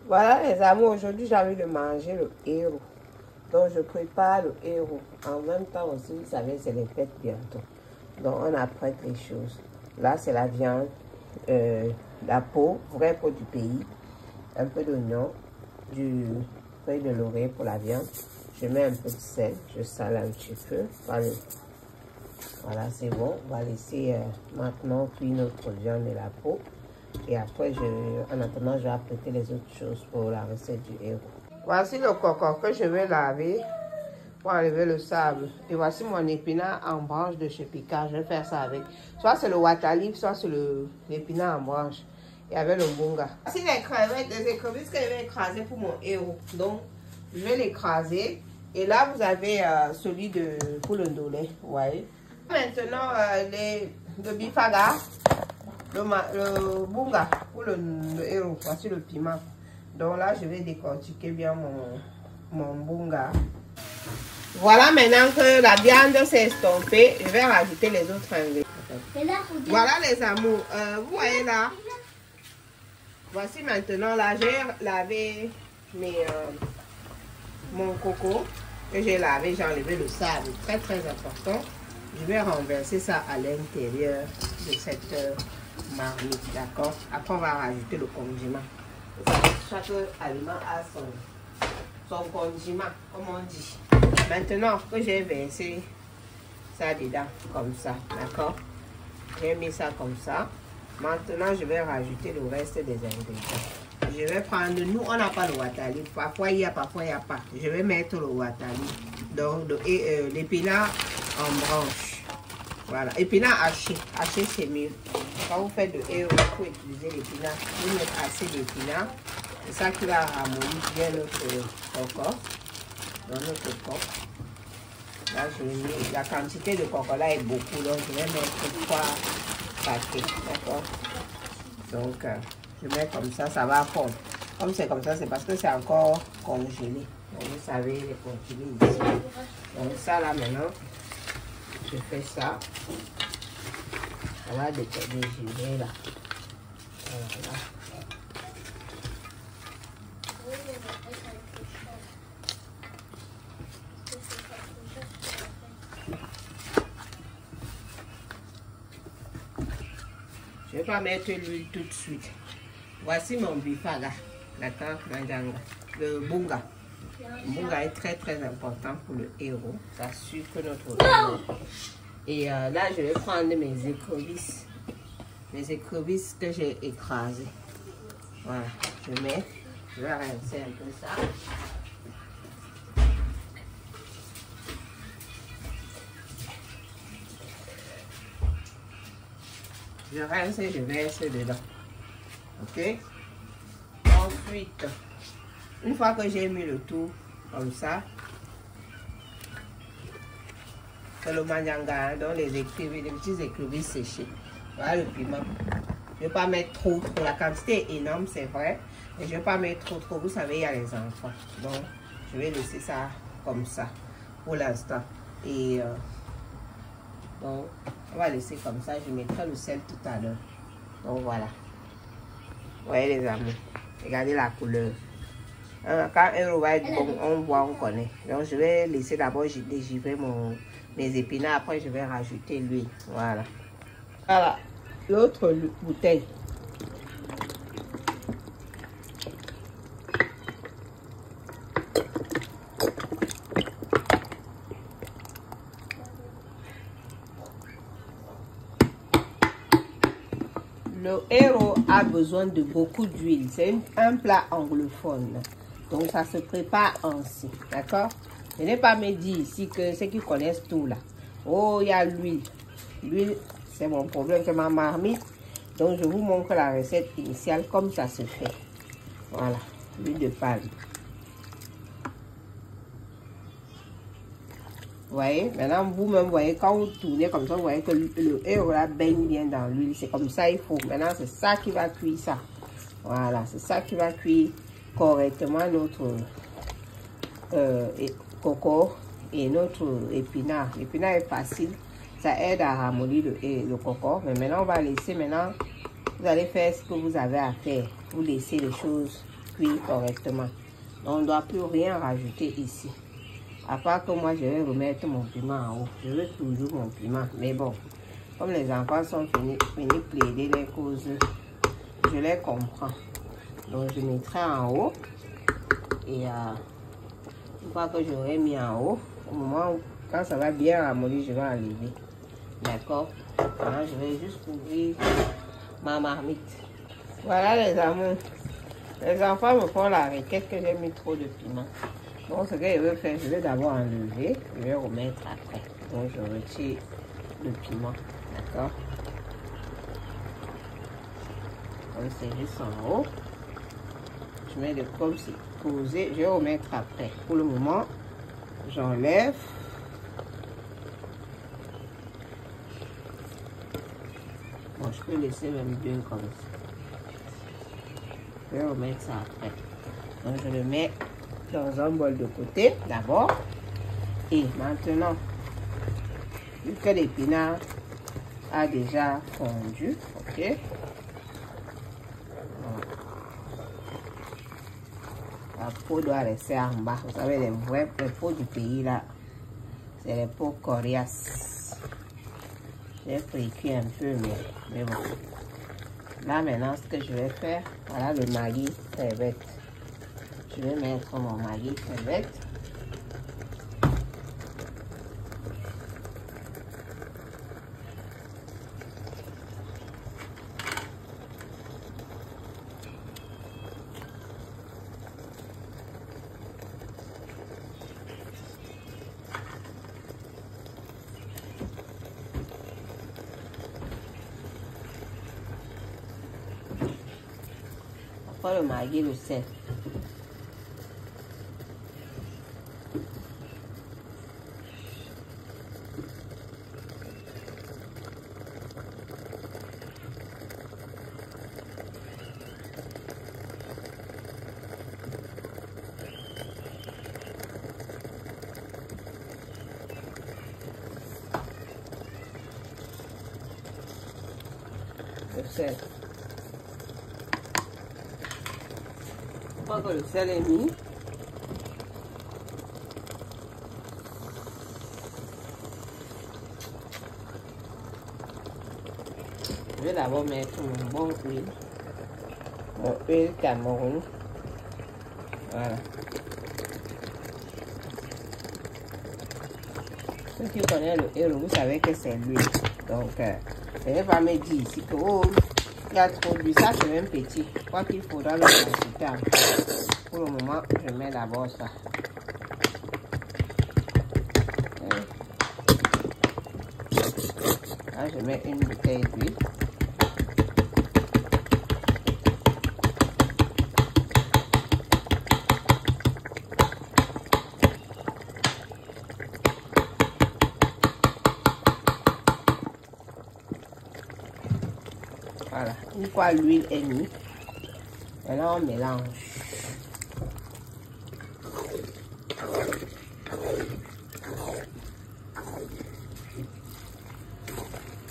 Voilà les amis, aujourd'hui j'ai envie de manger le héros. Donc je prépare le héros. En même temps aussi, vous savez, c'est les fêtes bientôt. Donc on apprête les choses. Là c'est la viande, la peau, vraie peau du pays, un peu d'oignon, du feuille de laurier pour la viande. Je mets un peu de sel, je sale un petit peu. Voilà, c'est bon. On va laisser maintenant cuire notre viande et la peau. Et après, en attendant, je vais apprêter les autres choses pour la recette du héros. Voici le coco que je vais laver pour enlever le sable. Et voici mon épinard en branche de chez Picard. Je vais faire ça avec. Soit c'est le water-leaf, soit c'est l'épinard en branche. Et avec le bunga. Voici les crevettes, les écrevisses que je vais écraser pour mon héros. Donc, je vais l'écraser. Et là, vous avez celui pour le ndolé. Vous voyez. Maintenant, le bifaga. Le bunga pour le héros, voici le piment. Donc là, je vais décortiquer bien mon bunga. Voilà, maintenant que la viande s'est estompée, je vais rajouter les autres ingrédients. Voilà les amours, vous voyez là. Voici maintenant, là, j'ai lavé mon coco que j'ai lavé, j'ai enlevé le sable, très important. Je vais renverser ça à l'intérieur de cette marmite, d'accord? Après, on va rajouter le condiment. Chaque aliment a son condiment, comme on dit. Maintenant que j'ai versé ça dedans, comme ça, d'accord? J'ai mis ça comme ça. Maintenant, je vais rajouter le reste des ingrédients. Je vais prendre, nous, on n'a pas le water-leaf. Parfois, il y a, parfois, il n'y a pas. Je vais mettre le water-leaf. Donc, l'épinard en branche. Voilà, épinard haché. Haché, c'est mieux. Quand vous faites de héros, il faut utiliser l'épinard. Vous mettez assez d'épinard. C'est ça qui va ramollir bien notre coco. Dans notre coco. Là, je vais mettre, la quantité de coco là est beaucoup. Donc, je vais mettre 3 paquets. D'accord? Donc, je mets comme ça va fondre. Comme c'est comme ça, c'est parce que c'est encore congelé. Donc, vous savez, les congelé ici. Donc, ça là maintenant, je fais ça. On va déchirer là. Voilà. Je ne vais pas mettre l'huile tout de suite. Voici mon bifaga, d'accord, le bunga. Le bunga est très important pour le héros. Ça sucre notre héros. Et là, je vais prendre mes écrevisses. Mes écrevisses que j'ai écrasées. Voilà, je vais rincer un peu ça. Je rince et je verse dedans. Ok? Ensuite, une fois que j'ai mis le tout comme ça, c'est le manyanga, donc les petits écrevisses séchés. Voilà le piment. Je ne vais pas mettre trop. La quantité est énorme, c'est vrai. Mais je ne vais pas mettre trop. Vous savez, il y a les enfants. Donc, je vais laisser ça comme ça pour l'instant. Et donc, on va laisser comme ça. Je mettrai le sel tout à l'heure. Donc, voilà. Vous voyez les amis. Regardez la couleur. Quand un va être bon, on voit, on connaît. Donc, je vais laisser d'abord dégivrer mes épinards. Après, je vais rajouter l'huile. Voilà. Voilà. L'autre bouteille. Le héros a besoin de beaucoup d'huile. C'est un plat anglophone. Donc, ça se prépare ainsi. D'accord? Je n'ai pas me dit ici que ceux qui connaissent tout là. Oh, il y a l'huile. L'huile, c'est mon problème, c'est ma marmite. Donc, je vous montre la recette initiale comme ça se fait. Voilà, l'huile de palme. Vous voyez, maintenant vous-même voyez, quand vous tournez comme ça, vous voyez que le héros là baigne bien dans l'huile. C'est comme ça il faut. Maintenant, c'est ça qui va cuire ça. Voilà, c'est ça qui va cuire correctement notre coco et notre épinard. L'épinard est facile. Ça aide à ramollir le coco. Mais maintenant, on va laisser, vous allez faire ce que vous avez à faire. Vous laissez les choses cuit correctement. Donc, on ne doit plus rien rajouter ici. À part que moi, je vais remettre mon piment en haut. Je veux toujours mon piment. Mais bon, comme les enfants sont venus plaider les causes, je les comprends. Donc, je mettrai en haut. Et une fois que j'aurai mis en haut, au moment où, quand ça va bien ramollir, je vais enlever. D'accord? Maintenant, je vais juste couvrir ma marmite. Voilà les amours. Les enfants me font la requête que j'ai mis trop de piment. Donc, ce que je vais faire, je vais d'abord enlever. Je vais remettre après. Donc, je retire le piment. D'accord? Comme c'est juste en haut. Je mets le comme c'est posé. Je vais remettre après. Pour le moment, j'enlève. Bon, je peux laisser même deux comme ça. Je vais remettre ça après. Donc, je le mets dans un bol de côté d'abord. Et maintenant, vu que l'épinard a déjà fondu, ok. La peau doit rester en bas. Vous savez, les peaux du pays là, c'est les peaux coriaces. J'ai précuit un peu, mais bon. Là maintenant, ce que je vais faire, voilà le Maggi crevette. Je vais mettre mon Maggi crevette. Après le Maggi, le sel. Le sel. Une fois que le sel est mis, je vais d'abord mettre mon bon huile, mon huile Cameroun. Voilà. Ceux qui connaissent le héros, vous savez que c'est l'huile. Donc, je ne vais pas me dire ici que oh, il y a trop d'huile. Ça, c'est même petit. Je crois qu'il faudra le rajouter. Pour le moment, je mets d'abord ça. Là, je mets une bouteille d'huile. Voilà, une fois l'huile est mise, maintenant on mélange.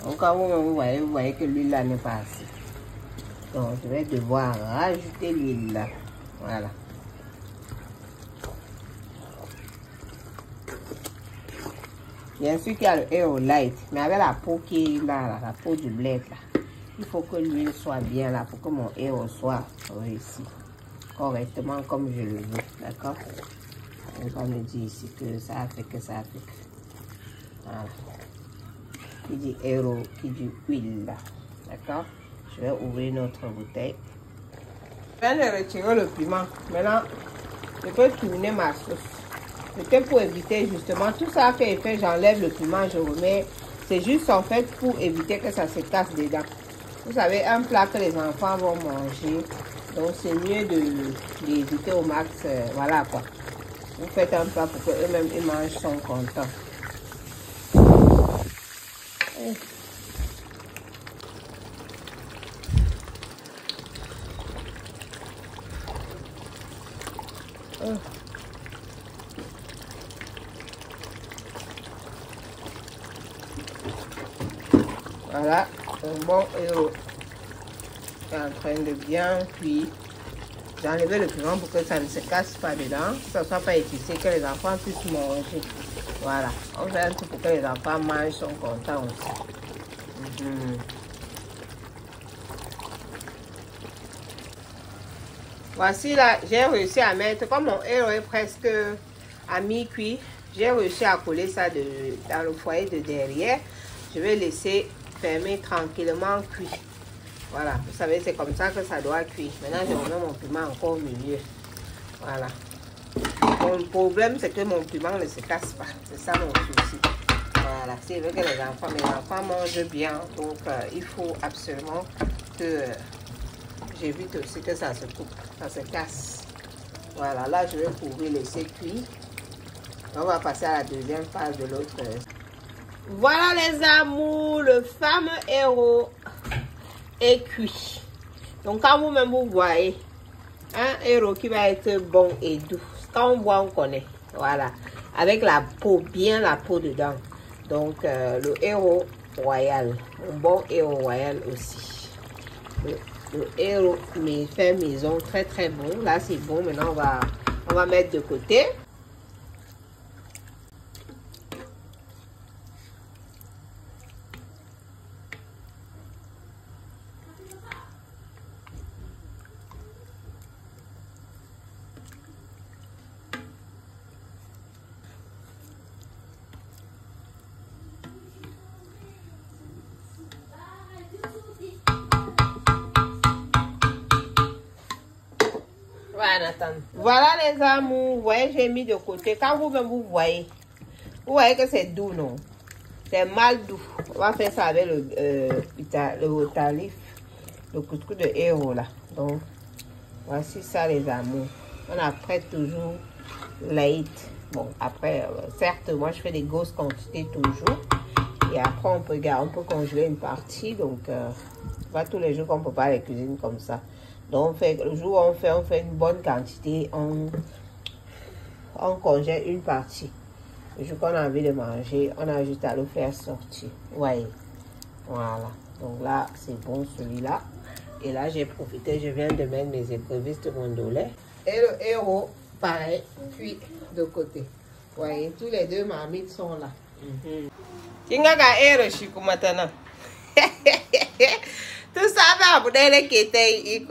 Donc quand vous voyez que l'huile là n'est pas assez. Donc je vais devoir rajouter l'huile là. Voilà. Bien sûr qu'il y a le Hero Light, mais avec la peau qui est là, la peau du bled là. Il faut que l'huile soit bien là pour que mon héros soit réussi correctement comme je le veux. D'accord? On va me dire ici que ça a fait que ça a fait que. Voilà. Qui dit héros, qui dit huile là. D'accord? Je vais ouvrir notre bouteille. Je viens de retirer le piment. Maintenant, je peux tourner ma sauce. C'était pour éviter justement tout ça fait effet. J'enlève le piment, je remets. C'est juste en fait pour éviter que ça se casse dedans. Vous savez, un plat que les enfants vont manger, donc c'est mieux d'éviter au max, voilà quoi. Vous faites un plat pour qu'eux-mêmes ils mangent, sont contents. Voilà, un bon héros est en train de bien cuire. J'ai enlevé le piment pour que ça ne se casse pas dedans, que ça ne soit pas épicé, que les enfants puissent manger. Voilà, on fait un tout pour que les enfants mangent, sont contents aussi. Voici là, j'ai réussi à mettre, comme mon héros est presque à mi-cuit, j'ai réussi à coller ça dans le foyer de derrière. Je vais laisser fermer tranquillement cuit. Voilà, vous savez, c'est comme ça que ça doit cuire. Maintenant, je remets mon piment encore au milieu. Voilà. Mon problème, c'est que mon piment ne se casse pas. C'est ça mon souci. Voilà, si je veux que mes enfants mangent bien, donc il faut absolument que j'évite aussi que ça se coupe, ça se casse. Voilà, là, je vais couvrir, laisser cuire. On va passer à la deuxième phase de l'autre. Voilà les amours, le fameux héros est cuit. Donc quand vous-même vous voyez un héros qui va être bon et doux, quand on voit on connaît, voilà, avec la peau, bien la peau dedans. Donc le héros royal, un bon héros royal aussi. Le héros fait maison, très très bon. Là c'est bon, maintenant on va mettre de côté. Voilà les amours, vous voyez, j'ai mis de côté. Quand vous-même vous voyez que c'est doux, non? C'est mal doux. On va faire ça avec le otalif, le couscous de héros là. Donc, voici ça les amours. On apprête toujours light. Bon, après, certes, moi je fais des grosses quantités toujours. Et après, on peut congeler une partie. Donc, pas tous les jours qu'on peut pas les cuisiner comme ça. Donc, le jour où on fait une bonne quantité, on congèle une partie. Le jour qu'on a envie de manger, on a juste à le faire sortir. Ouais. Voilà. Donc là, c'est bon celui-là. Et là, j'ai profité, je viens de mettre mes écrevisses de gondolet. Et le héros, pareil, cuit de côté. Vous voyez, tous les deux marmites sont là. Tingaga héros, je suis maintenant. Tout ça va, vous avez